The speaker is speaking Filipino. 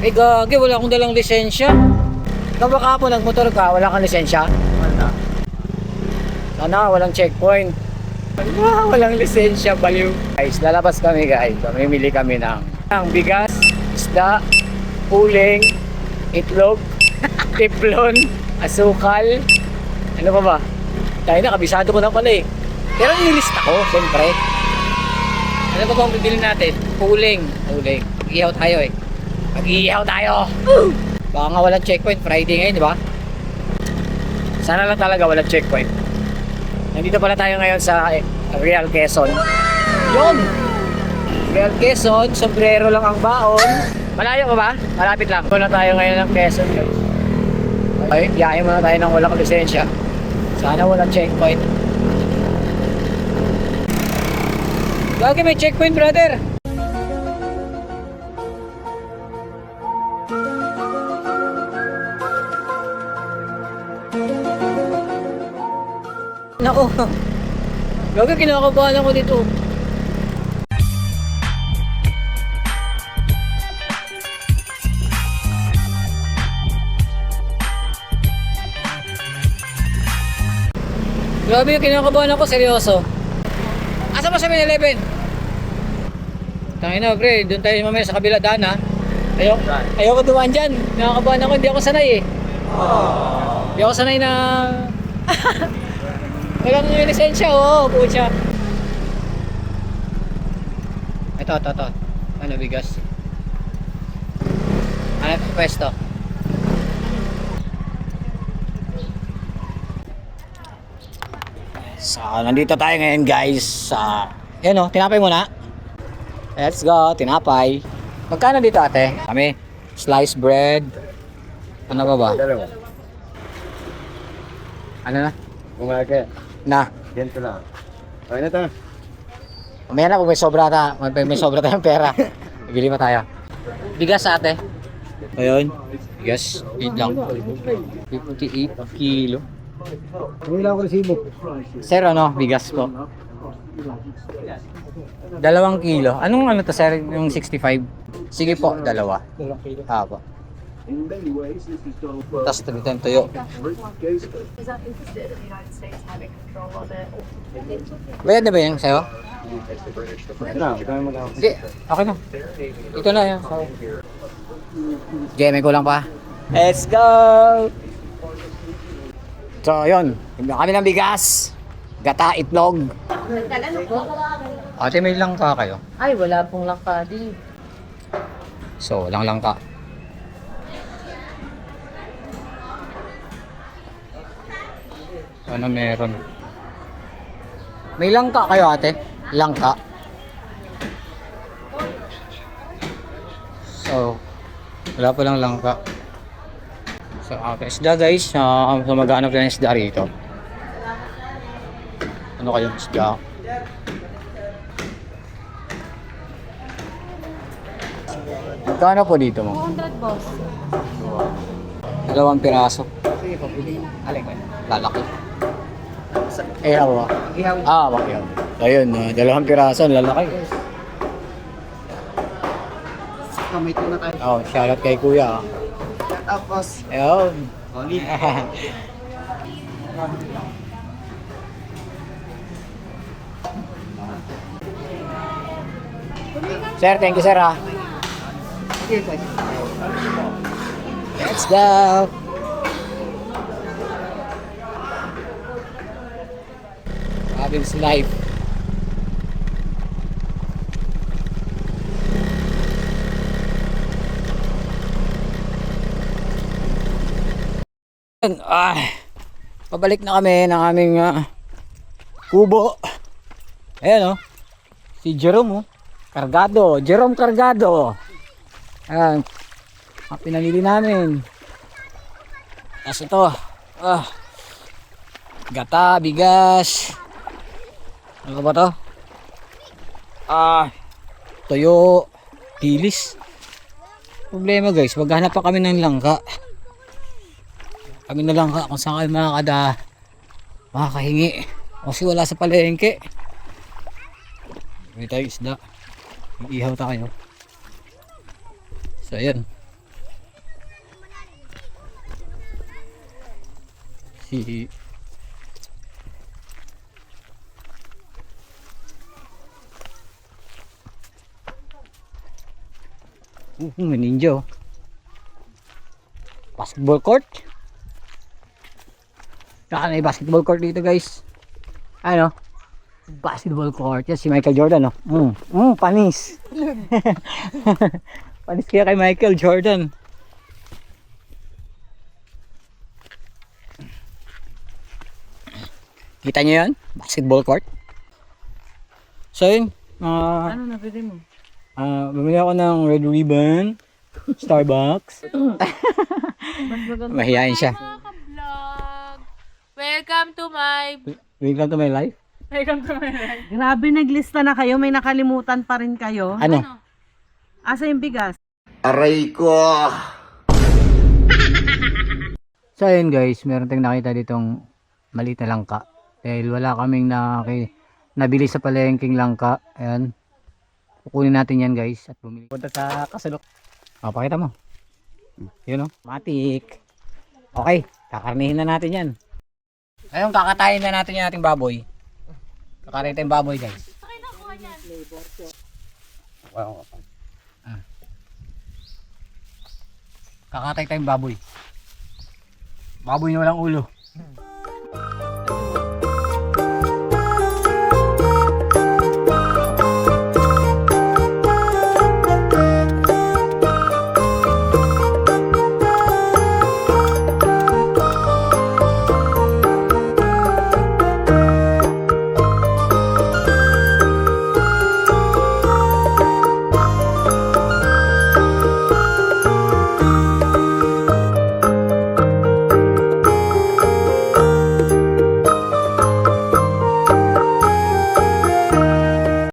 Eh gagi, wala akong dalang lisensya. Baka po nagmotor ka, wala kang lisensya? Wala. Sana walang checkpoint. Walang lisensya, baliw. Guys, lalabas kami guys. Mamimili kami ng bigas, isda, uling, itlog, tiplon, asukal. Ano pa ba? Dahil na, kabisado ko na pala eh. Pero nilista ko, siyempre. Ano ba bang bibili natin? Uling. Mag-ihaw tayo eh. Mag-ihaw tayo! Baka nga walang checkpoint, Friday ngayon, di ba? Sana lang talaga walang checkpoint. Nandito pala tayo ngayon sa Real Quezon. Yun! Real Quezon, sombrero lang ang baon. Malayo ka ba? Malapit lang. Ito na tayo ngayon ng Quezon. Okay, yayain muna tayo ng walang lisensya. Sana walang checkpoint. Lagi may checkpoint, brother! Nako. Lagi kinakabahan ako dito. Grabe yung kinakabahan ako, seryoso. Asa ba 7-Eleven? Tangina, pre, doon tayo mamaya sa kabila daan ha. Ayoko dumaan dyan. Nakakabahan ako, hindi ako sanay eh. Hindi ako sanay na... Wala nang yung lisensya, oo, pucha. Ito. Ano, bigas? Ano ito, pwesto? So, nandito tayo ngayon guys sa... Yan o, tinapay muna. Let's go, tinapay. Magkano dito ate? Kami, sliced bread. Ano ba ba? Ano na? Umaga. Na. Ganito lang. Okay na to. Mamaya na kung may sobra tayong pera. Bibili pa tayo. Bigas ate. Ayun. Bigas. 8 lang. 58 kilo. Hindi lang ako resibo. Sir, ano? Bigas po. 2 kilo. Anong ano to sir? Yung 65? Sige po, 2. Haba. Tapos dito yung tuyo. Bayad na ba yung sa'yo? Hindi, okay na. Ito na yan. Jeme ko lang pa. Let's go! So, yun. Tignan kami ng bigas. Gata, itlog. Ate, may langka kayo? Ay, wala pong langka di. So, walang langka. Ano meron? May langka kayo ate? Langka. So, wala pa lang langka. So, isda guys. So, maghanap lang isda rito. Ano kayong isda? Magkano po dito mo? 200 boss. 2 piraso. Sige, papili. Alin ka? Lalaki. Eh, ako. Makiyaw. Ayun, 2 piraso, lalaki. Kamay ko na tayo. Oh, shoutout kay kuya. Tapos, Ayun. Oli. Sir, thank you sir ha. Sige, Let's go. Abel's life. Pabalik na kami ng aming kubo. Ayan oh. Si Jerome oh. Cargado, Jerome Cargado. Ayan. Ang pinamili namin. Tapos ito. Gata, bigas. Ano ba to? Toyo, dilis. Problema guys, maghanap pa kami ng langka. Kami na langka kung saan kayo makakahingi. Kasi wala sa palengke. May tayo isda. Iihaw tayo. So ayan. May ninja. Basketball court. Saka may basketball court dito guys. Ano? Basketball court. Yan si Michael Jordan, no? Panis. Panis kaya kay Michael Jordan. Kita nyo yan? Basketball court. So yun. Ano na pwede mo? Bumili ako ng Red Ribbon, Starbucks. Mahihain siya. Mga ka-vlog. Welcome to my... Welcome to my life. Welcome to my life. Grabe, naglista na kayo. May nakalimutan pa rin kayo. Ano? Asa yung bigas? Aray ko! So ayun guys, meron tayong nakita ditong maliit na langka. Dahil wala kaming nabili sa palengking langka. Ayan. Kukunin natin yan guys at bumili. Punta sa kasulok. Pakita mo. Yun o. Matik. Okay, kakarnihin na natin yan. Ayun, kakatayin na natin yung ating baboy. Kakatayin tayong baboy guys. Wow. Kakatay tayong baboy. Baboy na walang ulo.